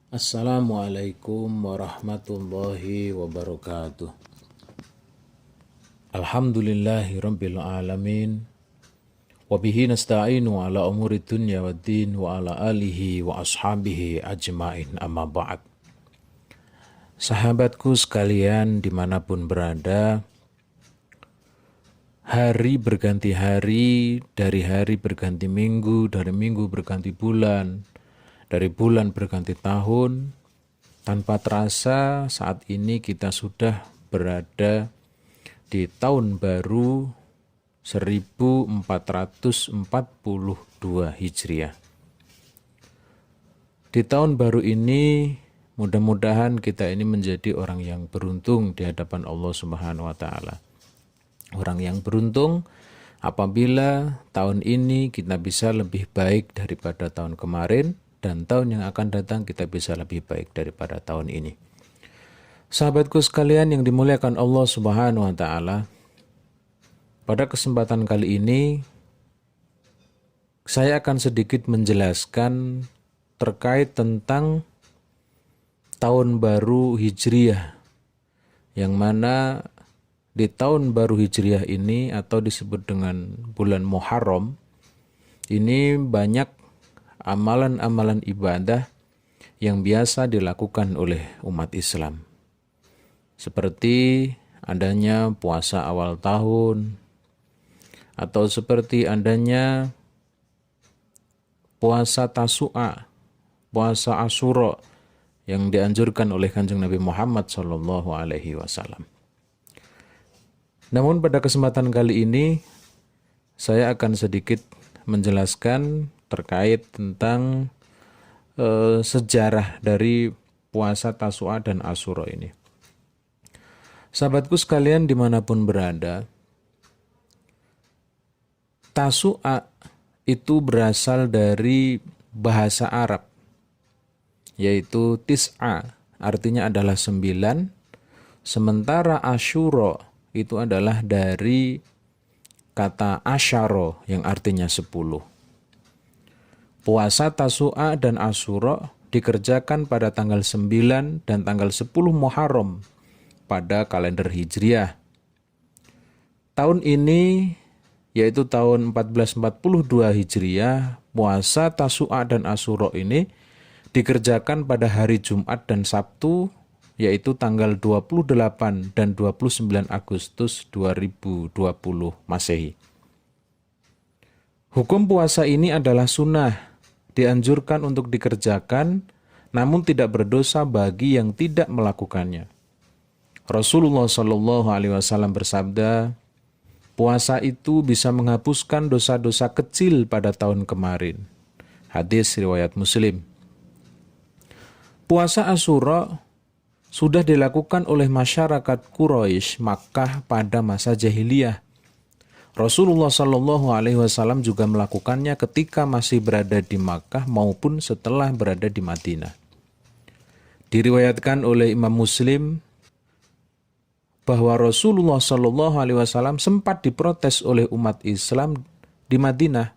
Assalamualaikum warahmatullahi wabarakatuh. Alhamdulillahi rabbil alamin. Wabihi nasta'inu ala umuri dunya waddin wa ala alihi wa ashabihi ajmain amma ba'd. Sahabatku sekalian dimanapun berada, hari berganti hari, dari hari berganti minggu, dari minggu berganti bulan, dari bulan berganti tahun. Tanpa terasa saat ini kita sudah berada di tahun baru 1442 Hijriah. Di tahun baru ini mudah-mudahan kita ini menjadi orang yang beruntung di hadapan Allah Subhanahu wa taala. Orang yang beruntung apabila tahun ini kita bisa lebih baik daripada tahun kemarin, dan tahun yang akan datang kita bisa lebih baik daripada tahun ini. Sahabatku sekalian yang dimuliakan Allah Subhanahu wa taala, pada kesempatan kali ini saya akan sedikit menjelaskan terkait tentang tahun baru Hijriah, yang mana di tahun baru Hijriah ini atau disebut dengan bulan Muharram ini banyak amalan-amalan ibadah yang biasa dilakukan oleh umat Islam. Seperti adanya puasa awal tahun, atau seperti adanya puasa Tasu'a, puasa Asyura yang dianjurkan oleh Kanjeng Nabi Muhammad SAW. Namun pada kesempatan kali ini saya akan sedikit menjelaskan terkait tentang sejarah dari puasa Tasu'a dan Asyura ini. Sahabatku sekalian dimanapun berada, Tasu'a itu berasal dari bahasa Arab, yaitu tis'a, artinya adalah 9, sementara Asyura itu adalah dari kata asyara yang artinya 10. Puasa Tasu'a dan Asyura dikerjakan pada tanggal 9 dan tanggal 10 Muharram pada kalender Hijriah. Tahun ini, yaitu tahun 1442 Hijriah, puasa Tasu'a dan Asyura ini dikerjakan pada hari Jumat dan Sabtu, yaitu tanggal 28 dan 29 Agustus 2020 Masehi. Hukum puasa ini adalah sunnah, dianjurkan untuk dikerjakan, namun tidak berdosa bagi yang tidak melakukannya. Rasulullah SAW bersabda, puasa itu bisa menghapuskan dosa-dosa kecil pada tahun kemarin. Hadis riwayat Muslim. Puasa Asyura sudah dilakukan oleh masyarakat Quraisy Makkah pada masa jahiliyah. Rasulullah SAW juga melakukannya ketika masih berada di Makkah maupun setelah berada di Madinah. Diriwayatkan oleh Imam Muslim bahwa Rasulullah SAW sempat diprotes oleh umat Islam di Madinah.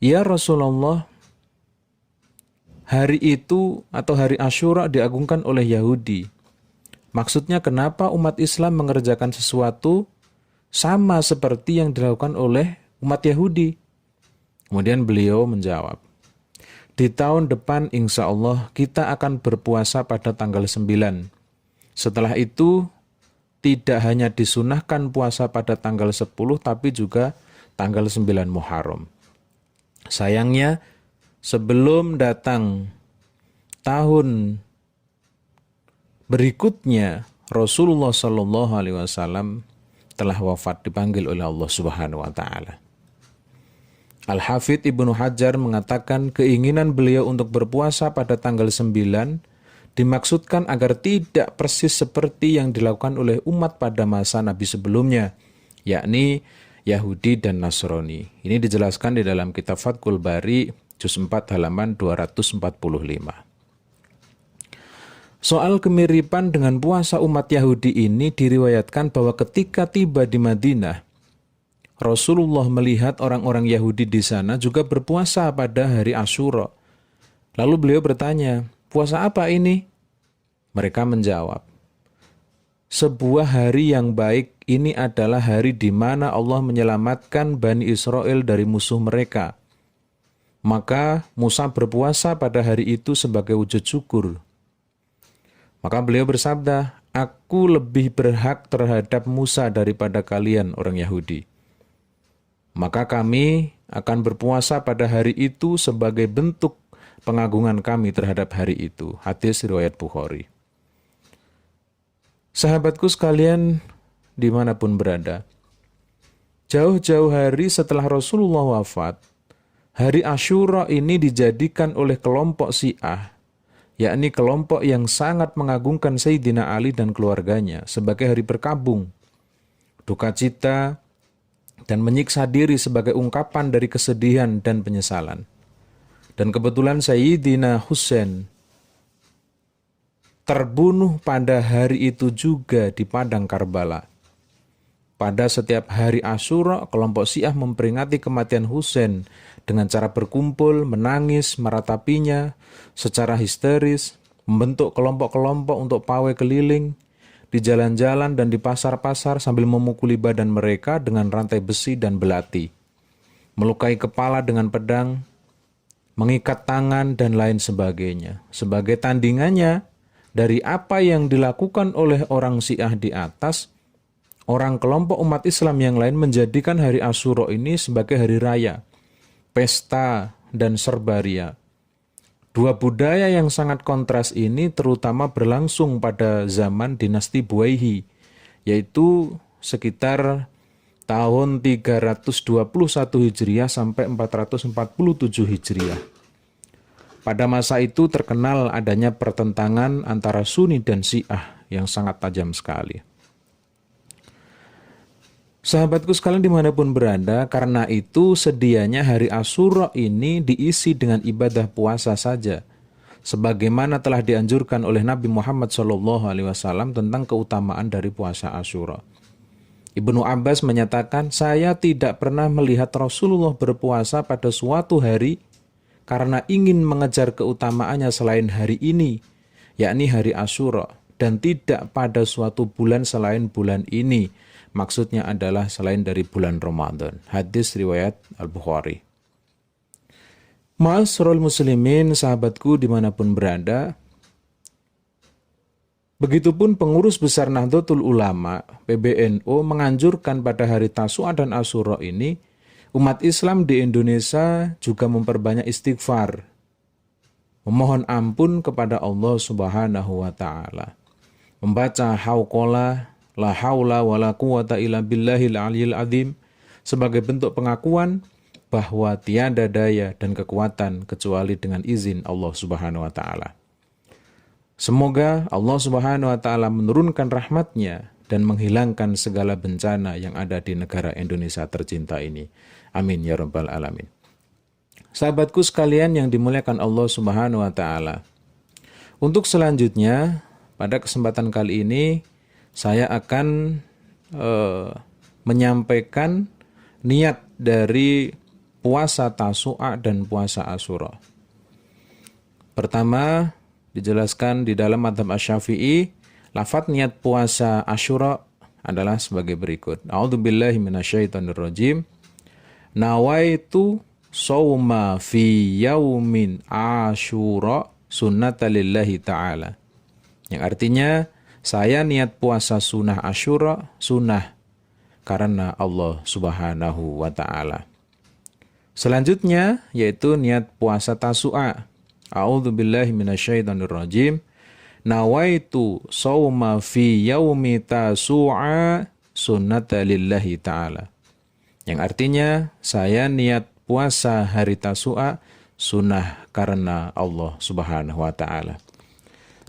Ya Rasulullah, hari itu atau hari Asyura diagungkan oleh Yahudi. Maksudnya kenapa umat Islam mengerjakan sesuatu sama seperti yang dilakukan oleh umat Yahudi? Kemudian beliau menjawab, di tahun depan insya Allah kita akan berpuasa pada tanggal 9. Setelah itu tidak hanya disunahkan puasa pada tanggal 10 tapi juga tanggal 9 Muharram. Sayangnya sebelum datang tahun berikutnya Rasulullah SAW telah wafat, dipanggil oleh Allah Subhanahu wa taala. Al-Hafidz Ibnu Hajar mengatakan keinginan beliau untuk berpuasa pada tanggal 9 dimaksudkan agar tidak persis seperti yang dilakukan oleh umat pada masa Nabi sebelumnya, yakni Yahudi dan Nasrani. Ini dijelaskan di dalam kitab Fathul Bari, juz 4 halaman 245. Soal kemiripan dengan puasa umat Yahudi ini diriwayatkan bahwa ketika tiba di Madinah, Rasulullah melihat orang-orang Yahudi di sana juga berpuasa pada hari Asyura. Lalu beliau bertanya, puasa apa ini? Mereka menjawab, sebuah hari yang baik ini adalah hari di mana Allah menyelamatkan Bani Israel dari musuh mereka. Maka Musa berpuasa pada hari itu sebagai wujud syukur. Maka beliau bersabda, aku lebih berhak terhadap Musa daripada kalian orang Yahudi. Maka kami akan berpuasa pada hari itu sebagai bentuk pengagungan kami terhadap hari itu. Hadis riwayat Bukhari. Sahabatku sekalian dimanapun berada, jauh-jauh hari setelah Rasulullah wafat, hari Asyura ini dijadikan oleh kelompok Syiah, yakni kelompok yang sangat mengagungkan Sayyidina Ali dan keluarganya sebagai hari berkabung, duka cita, dan menyiksa diri sebagai ungkapan dari kesedihan dan penyesalan. Dan kebetulan Sayyidina Husain terbunuh pada hari itu juga di padang Karbala. Pada setiap hari Asyura, kelompok Syiah memperingati kematian Husain dengan cara berkumpul, menangis, meratapinya secara histeris, membentuk kelompok-kelompok untuk pawai keliling di jalan-jalan dan di pasar-pasar sambil memukuli badan mereka dengan rantai besi dan belati, melukai kepala dengan pedang, mengikat tangan, dan lain sebagainya. Sebagai tandingannya, dari apa yang dilakukan oleh orang Syiah di atas, orang kelompok umat Islam yang lain menjadikan hari Asyura ini sebagai hari raya, pesta, dan serbaria. Dua budaya yang sangat kontras ini terutama berlangsung pada zaman dinasti Buwaihi, yaitu sekitar tahun 321 Hijriah sampai 447 Hijriah. Pada masa itu terkenal adanya pertentangan antara Sunni dan Syiah yang sangat tajam sekali. Sahabatku sekalian dimanapun berada, karena itu sedianya hari Asyura ini diisi dengan ibadah puasa saja, sebagaimana telah dianjurkan oleh Nabi Muhammad SAW tentang keutamaan dari puasa Asyura. Ibnu Abbas menyatakan, saya tidak pernah melihat Rasulullah berpuasa pada suatu hari karena ingin mengejar keutamaannya selain hari ini, yakni hari Asyura, dan tidak pada suatu bulan selain bulan ini. Maksudnya adalah selain dari bulan Ramadan. Hadis riwayat Al-Bukhari. Ma'asyiral muslimin, sahabatku dimanapun berada, begitupun pengurus besar Nahdlatul Ulama, PBNU, menganjurkan pada hari Tasu'a dan Asyura ini, umat Islam di Indonesia juga memperbanyak istighfar, memohon ampun kepada Allah Subhanahu wa Ta'ala, membaca hauqala la haula wa la quwata illa billahil aliyil azim sebagai bentuk pengakuan bahwa tiada daya dan kekuatan kecuali dengan izin Allah Subhanahu wa Ta'ala. Semoga Allah Subhanahu wa Ta'ala menurunkan rahmatnya dan menghilangkan segala bencana yang ada di negara Indonesia tercinta ini. Amin ya rabbal alamin. Sahabatku sekalian yang dimuliakan Allah Subhanahu wa Ta'ala, untuk selanjutnya pada kesempatan kali ini saya akan menyampaikan niat dari puasa Tasu'a dan puasa Asyura. Pertama, dijelaskan di dalam mazhab Asy-Syafi'i, lafadz niat puasa Asyura adalah sebagai berikut. A'udzubillahi minasyaitonirrajim. Nawaitu sawma fi yaumin Asyura sunnatan lillahi ta'ala. Yang artinya, saya niat puasa sunnah Asyura, sunnah karena Allah Subhanahu wa Ta'ala. Selanjutnya yaitu niat puasa Tasu'a. A'udzubillahi minasyaitonirrajim. Nawaitu sawma fi yaumi Tasu'a sunnatan lillahi ta'ala. Yang artinya saya niat puasa hari Tasu'a sunnah karena Allah Subhanahu wa Ta'ala.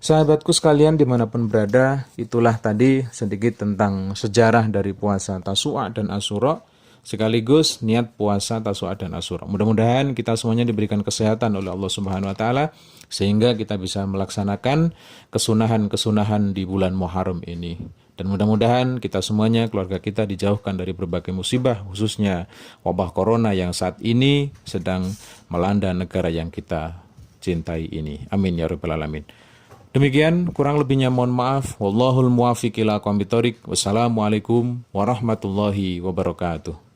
Sahabatku sekalian dimanapun berada, itulah tadi sedikit tentang sejarah dari puasa Tasu'a dan Asyura, sekaligus niat puasa Tasu'a dan Asyura. Mudah-mudahan kita semuanya diberikan kesehatan oleh Allah Subhanahu wa Ta'ala sehingga kita bisa melaksanakan kesunahan-kesunahan di bulan Muharram ini. Dan mudah-mudahan kita semuanya, keluarga kita dijauhkan dari berbagai musibah, khususnya wabah corona yang saat ini sedang melanda negara yang kita cintai ini. Amin ya rabbal alamin. Demikian, kurang lebihnya mohon maaf. Wallahul muwaffiq ila aqwamit thoriq. Wassalamualaikum warahmatullahi wabarakatuh.